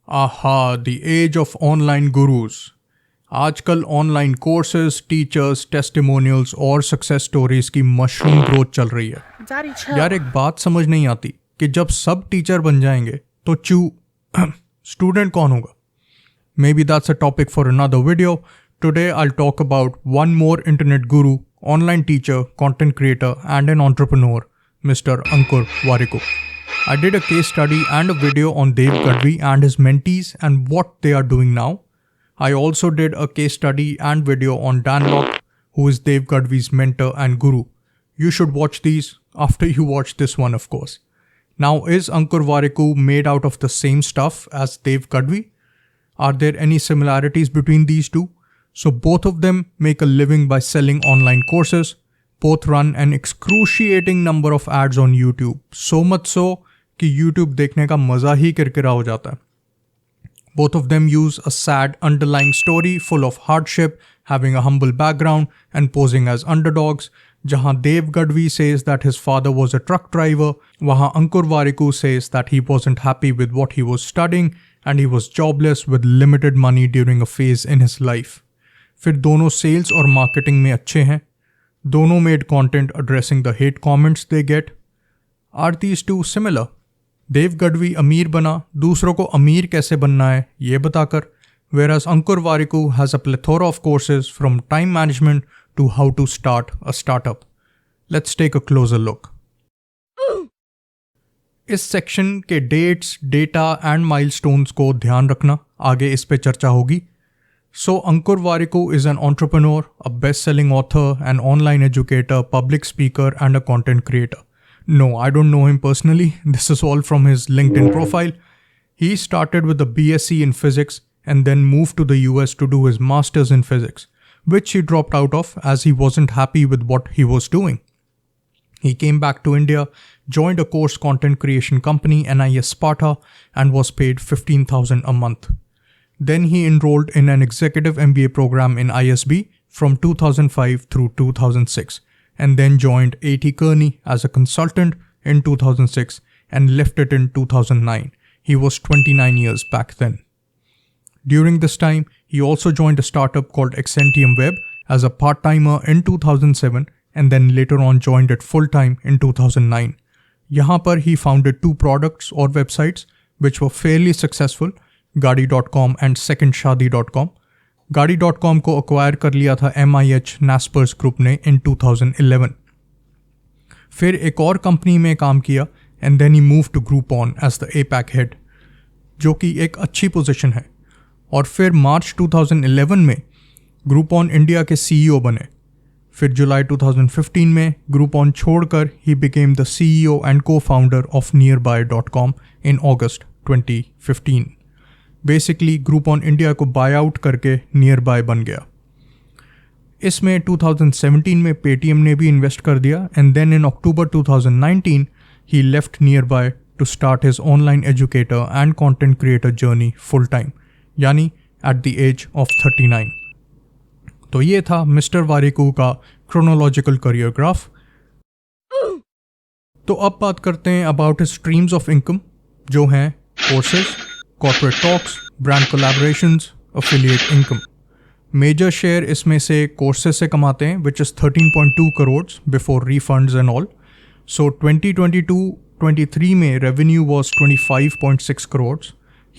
आहा, the age of online gurus. आजकल online courses, teachers, testimonials और सक्सेस स्टोरीज की मशरूम ग्रोथ चल रही है। यार एक बात समझ नहीं आती कि जब सब टीचर बन जाएंगे तो स्टूडेंट कौन होगा? Maybe that's a topic for another video. Today I'll talk about one more internet guru, online teacher, content creator and an entrepreneur, Mr. Ankur Warikoo. I did a case study and a video on Gadhvi and his mentees and what they are doing now. I also did a case study and video on Thokh, who is Gadhvi's mentor and guru. You should watch these after you watch this one, of course. Now, is Ankur Warikoo made out of the same stuff as Gadhvi? Are there any similarities between these two? So both of them make a living by selling online courses. Both run an excruciating number of ads on YouTube. So much so कि YouTube देखने का मजा ही किरकिरा हो जाता है. Both of them use a sad underlying story full of hardship, having a humble background and posing as underdogs. जहाँ Gadhvi says that his father was a truck driver, वहाँ Ankur Warikoo says that he wasn't happy with what he was studying and he was jobless with limited money during a phase in his life. फिर दोनों sales और marketing में अच्छे हैं. दोनों made content addressing the hate comments they get. Are these two similar? Gadhvi अमीर बना, दूसरों को अमीर कैसे बनना है ये बताकर, whereas Ankur Warikoo has a plethora of courses from time management to how to start a startup. Let's take a closer look. इस सेक्शन के डेट्स, डेटा एंड माइलस्टोन्स को ध्यान रखना, आगे इस पे चर्चा होगी. So Ankur Warikoo is an entrepreneur, a best-selling author, an online educator, public speaker and a content creator. No, I don't know him personally. This is all from his LinkedIn profile. He started with a BSc in physics and then moved to the US to do his master's in physics, which he dropped out of as he wasn't happy with what he was doing. He came back to India, joined a course content creation company, NIS Sparta, and was paid $15,000 a month. Then he enrolled in an executive MBA program in ISB from 2005 through 2006, and then joined A.T. Kearney as a consultant in 2006 and left it in 2009. He was 29 years back then. During this time, he also joined a startup called Exentium Web as a part-timer in 2007 and then later on joined it full-time in 2009. यहाँ पर he founded two products or websites which were fairly successful, Gadhi.com and secondshadi.com. Gadhi.com को acquire कर लिया था MIH Naspers Group ने in 2011. फिर एक और कंपनी में काम किया and then he moved to Groupon as the APAC head, जो कि एक अच्छी पोजीशन है. और फिर मार्च 2011 में Groupon इंडिया के CEO बने. फिर जुलाई 2015 में Groupon छोड़कर he became the CEO and co-founder of nearby.com in August 2015. Basically Groupon India को buy out करके Nearby बन गया. इसमें 2017 में Paytm ने भी इन्वेस्ट कर दिया and then in October 2019 he left Nearby to start his online educator and content creator journey full time, यानी at the age of 39. तो ये था मिस्टर वारिकू का क्रोनोलॉजिकल करियर ग्राफ. तो अब बात करते हैं about his streams of income, जो हैं courses, corporate talks, brand collaborations, affiliate income. Major share इसमें से कोर्सेज से कमाते हैं, which is 13.2 crore before refunds and all. So 2022-23 में revenue was 25.6 crore.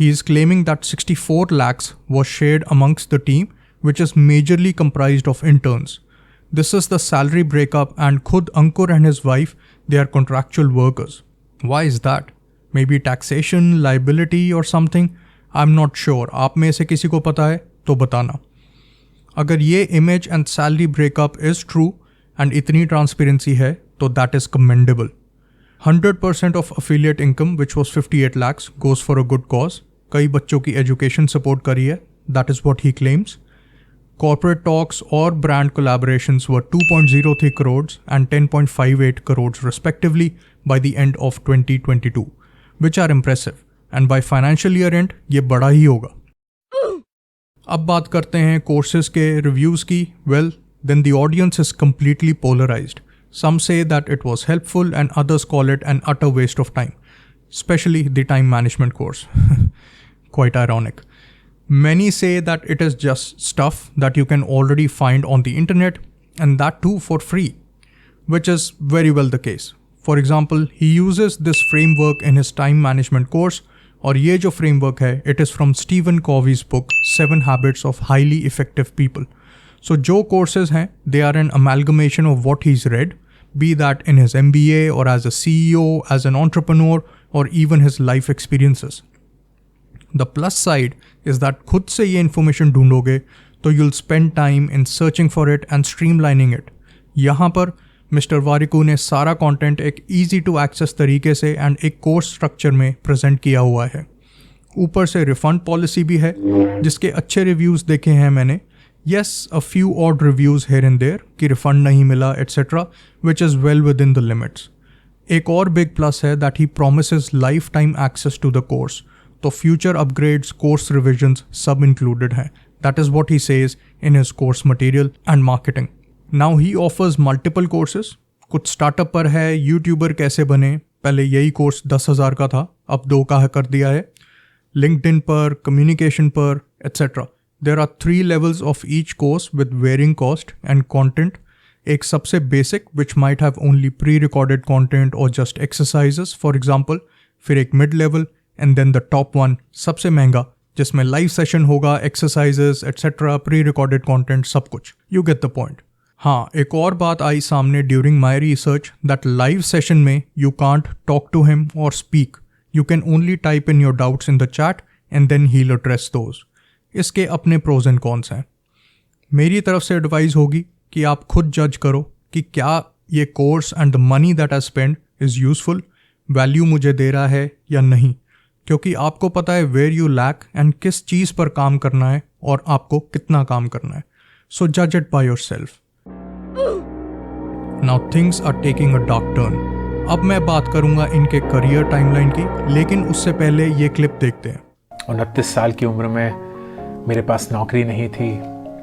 He is claiming that 64 lakhs was shared amongst the team, which is majorly comprised of interns. This is the salary breakup and khud Ankur and his wife, they are contractual workers. Why is that? Maybe taxation, liability or something? I'm not sure. आप में से किसी को पता है तो बताना. अगर ये image and salary breakup is true and इतनी transparency है तो that is commendable. 100% of affiliate income, which was 58 lakhs, goes for a good cause. कई बच्चों की education support करी है. That is what he claims. Corporate talks or brand collaborations were 2.03 crores and 10.58 crores respectively by the end of 2022, which are impressive. And by financial year end, ये बड़ा ही होगा. अब बात करते हैं courses के reviews की. Well, then the audience is completely polarized. Some say that it was helpful and others call it an utter waste of time, especially the time management course. quite ironic. Many say that it is just stuff that you can already find on the internet, and that too for free, which is very well the case. For example, he uses this framework in his time management course, और ये जो framework है, it is from Stephen Covey's book 7 Habits of Highly Effective People. So जो courses हैं, they are an amalgamation of what he's read, be that in his MBA or as a CEO, as an entrepreneur, or even his life experiences. The plus side is that खुद से ये information ढूंढोगे तो you'll spend time in searching for it and streamlining it. यहाँ पर mister Warikoo ने सारा content एक easy to access तरीके से एंड एक कोर्स स्ट्रक्चर में प्रेजेंट किया हुआ है. ऊपर से रिफंड पॉलिसी भी है जिसके अच्छे रिव्यूज़ देखे हैं मैंने. Yes, a few odd reviews here and there कि रिफंड नहीं मिला etcetera, which is well within the limits. एक और बिग प्लस है that he promises lifetime access to the course. तो फ्यूचर अपग्रेड्स, कोर्स रिविजन्स सब included हैं. That is what he says in his course material and marketing. Now he offers multiple courses. कुछ startup पर है YouTuber कैसे बने, पहले यही कोर्स 10,000 का था, अब 2 का कर दिया है. लिंक्डइन पर, कम्युनिकेशन पर, etc. There are 3 levels of each course with varying cost and content. एक सबसे basic which might have only pre-recorded content or just exercises for example. फिर एक mid level and then the top one सबसे महंगा जिसमें live session होगा, exercises etc. pre-recorded content सब कुछ. You get the point. हाँ, एक और बात आई सामने during my research that live session में you can't talk to him or speak. You can only type in your doubts in the chat and then he will address those. इसके अपने pros and cons हैं. मेरी तरफ से advice होगी कि आप खुद जज करो कि क्या ये course and the money that I spend is useful, value मुझे दे रहा है या नहीं, क्योंकि आपको पता है वेयर यू लैक एंड किस चीज़ पर काम करना है और आपको कितना काम करना है. सो जज it by your self. Now things are taking a dark turn. अब मैं बात करूंगा इनके करियर टाइमलाइन की, लेकिन उससे पहले ये क्लिप देखते हैं. 29 साल की उम्र में मेरे पास नौकरी नहीं थी,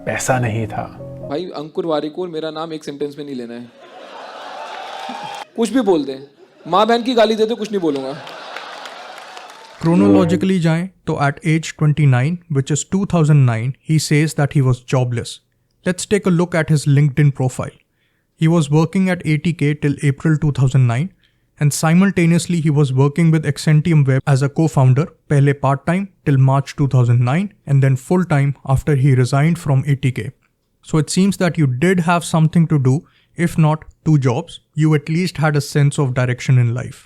पैसा नहीं था. भाई अंकुर वारिकू, मेरा नाम एक सेंटेंस में नहीं लेना है. कुछ भी बोल दे, माँ बहन की गाली दे दो, कुछ नहीं बोलूंगा. Chronologically जाएं तो at age 29, which is 2009, he says that he was jobless. Let's take a look at his LinkedIn profile. He was working at 80K till April 2009 and simultaneously he was working with Accentium Web as a co-founder, pehle part-time till March 2009 and then full-time after he resigned from 80K. So it seems that you did have something to do, if not 2 jobs, you at least had a sense of direction in life.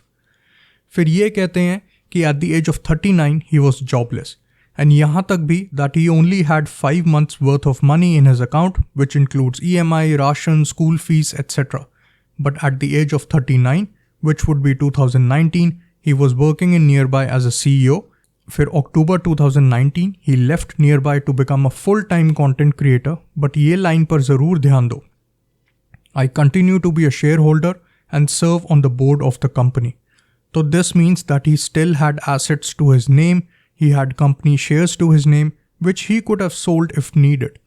फिर ये कहते हैं कि at the age of 39 he was jobless. And यहाँ तक भी that he only had 5 months worth of money in his account, which includes EMI, ration, school fees, etc. But at the age of 39, which would be 2019, he was working in Nearby as a CEO. फिर October 2019, he left Nearby to become a full-time content creator. But ये line पर ज़रूर ध्यान दो. I continue to be a shareholder and serve on the board of the company. So this means that he still had assets to his name. He had company shares to his name, which he could have sold if needed.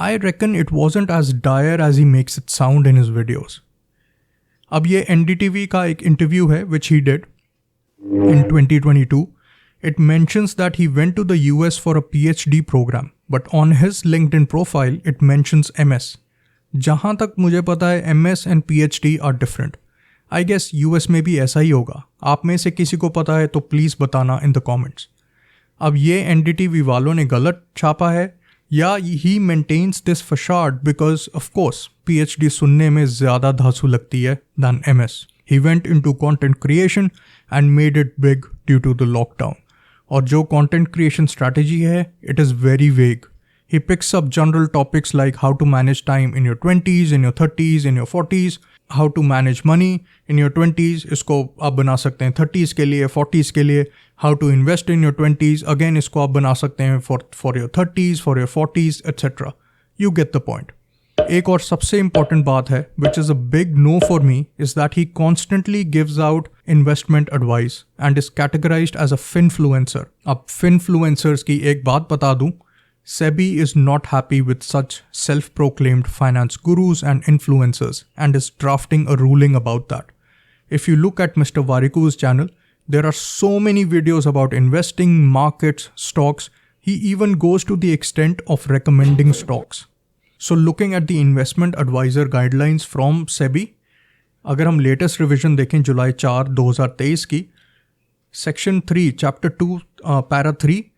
I reckon it wasn't as dire as he makes it sound in his videos. अब ये NDTV का एक interview है which he did in 2022. It mentions that he went to the US for a PhD program, but on his LinkedIn profile it mentions MS. जहाँ तक मुझे पता है MS and PhD are different. I guess US में भी ऐसा ही होगा. आप में से किसी को पता है तो प्लीज़ बताना इन द कमेंट्स. अब ये एनडीटीवी वालों ने गलत छापा है या he maintains this facade because of course PhD सुनने में ज़्यादा धांसू लगती है than MS. He went into content creation and made it big due to the lockdown. और जो कंटेंट क्रिएशन स्ट्रैटेजी है it is very vague. He picks up general topics like how to manage time in your 20s, in your 30s, in your 40s, how to manage money in your 20s, इसको आप बना सकते हैं 30s के लिए, 40s के लिए, how to invest in your 20s, again इसको आप बना सकते हैं for your 30s, for your 40s, etc. You get the point. एक और सबसे important बात है, which is a big no for me, is that he constantly gives out investment advice and is categorized as a finfluencer. अब finfluencers की एक बात बता दूं, SEBI is not happy with such self-proclaimed finance gurus and influencers and is drafting a ruling about that. If you look at Mr. Warikoo's channel, There are so many videos about investing, markets, stocks. He even goes to the extent of recommending stocks. So looking at the investment advisor guidelines from SEBI, अगर हम latest revision देखें जुलाई 4, 2023 की, Section 3, Chapter 2, Para 3,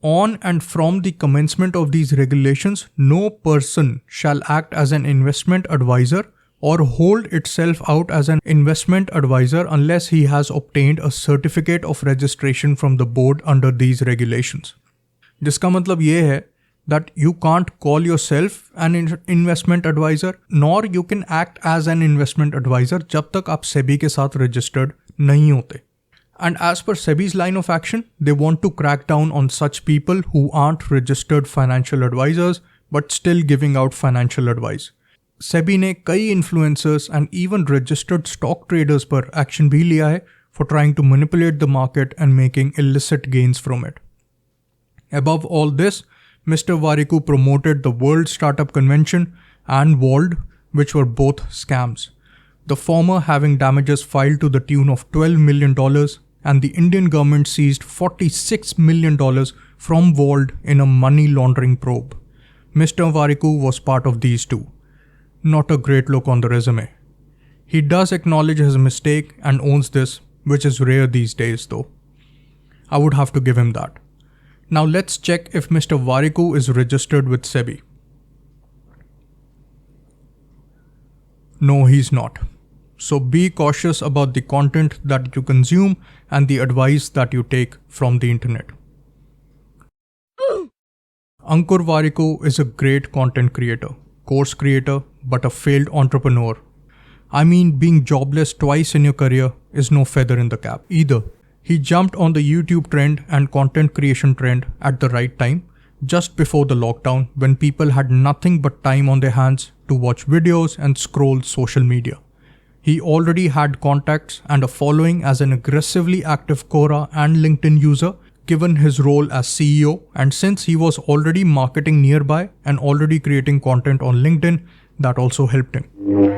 on and from the commencement of these regulations, no person shall act as an investment advisor or hold itself out as an investment advisor unless he has obtained a certificate of registration from the board under these regulations. जिसका मतलब ये है that you can't call yourself an investment advisor nor you can act as an investment advisor जब तक आप SEBI के साथ registered नहीं होते. And as per SEBI's line of action, they want to crack down on such people who aren't registered financial advisors but still giving out financial advice. SEBI ने कई influencers and even registered stock traders पर action भी लिया है for trying to manipulate the market and making illicit gains from it. Above all this, Mr. Warikoo promoted the World Startup Convention and vauld, which were both scams. The former having damages filed to the tune of $12 million, and the Indian government seized $46 million from vauld in a money laundering probe. Mr. Warikoo was part of these two. Not a great look on the resume. He does acknowledge his mistake and owns this, which is rare these days though. I would have to give him that. Now let's check if Mr. Warikoo is registered with SEBI. No, he's not. So be cautious about the content that you consume and the advice that you take from the internet. Ankur Warikoo is a great content creator, course creator, but a failed entrepreneur. I mean, being jobless twice in your career is no feather in the cap either. He jumped on the YouTube trend and content creation trend at the right time, just before the lockdown when people had nothing but time on their hands to watch videos and scroll social media. He already had contacts and a following as an aggressively active Quora and LinkedIn user given his role as CEO, and since he was already marketing nearby and already creating content on LinkedIn, that also helped him.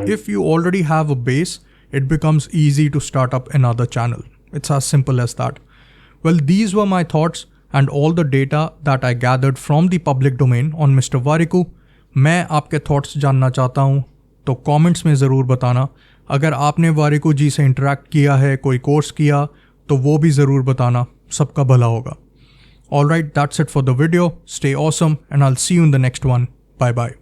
If you already have a base, it becomes easy to start up another channel. It's as simple as that. Well, these were my thoughts and all the data that I gathered from the public domain on Mr. Warikoo. मैं आपके thoughts जानना चाहता हूँ, तो comments में ज़रूर बताना. अगर आपने वारिकू जी से इंटरेक्ट किया है, कोई कोर्स किया, तो वो भी ज़रूर बताना. सबका भला होगा. Alright, that's it for the video. Stay awesome and I'll see you in the next one. Bye bye.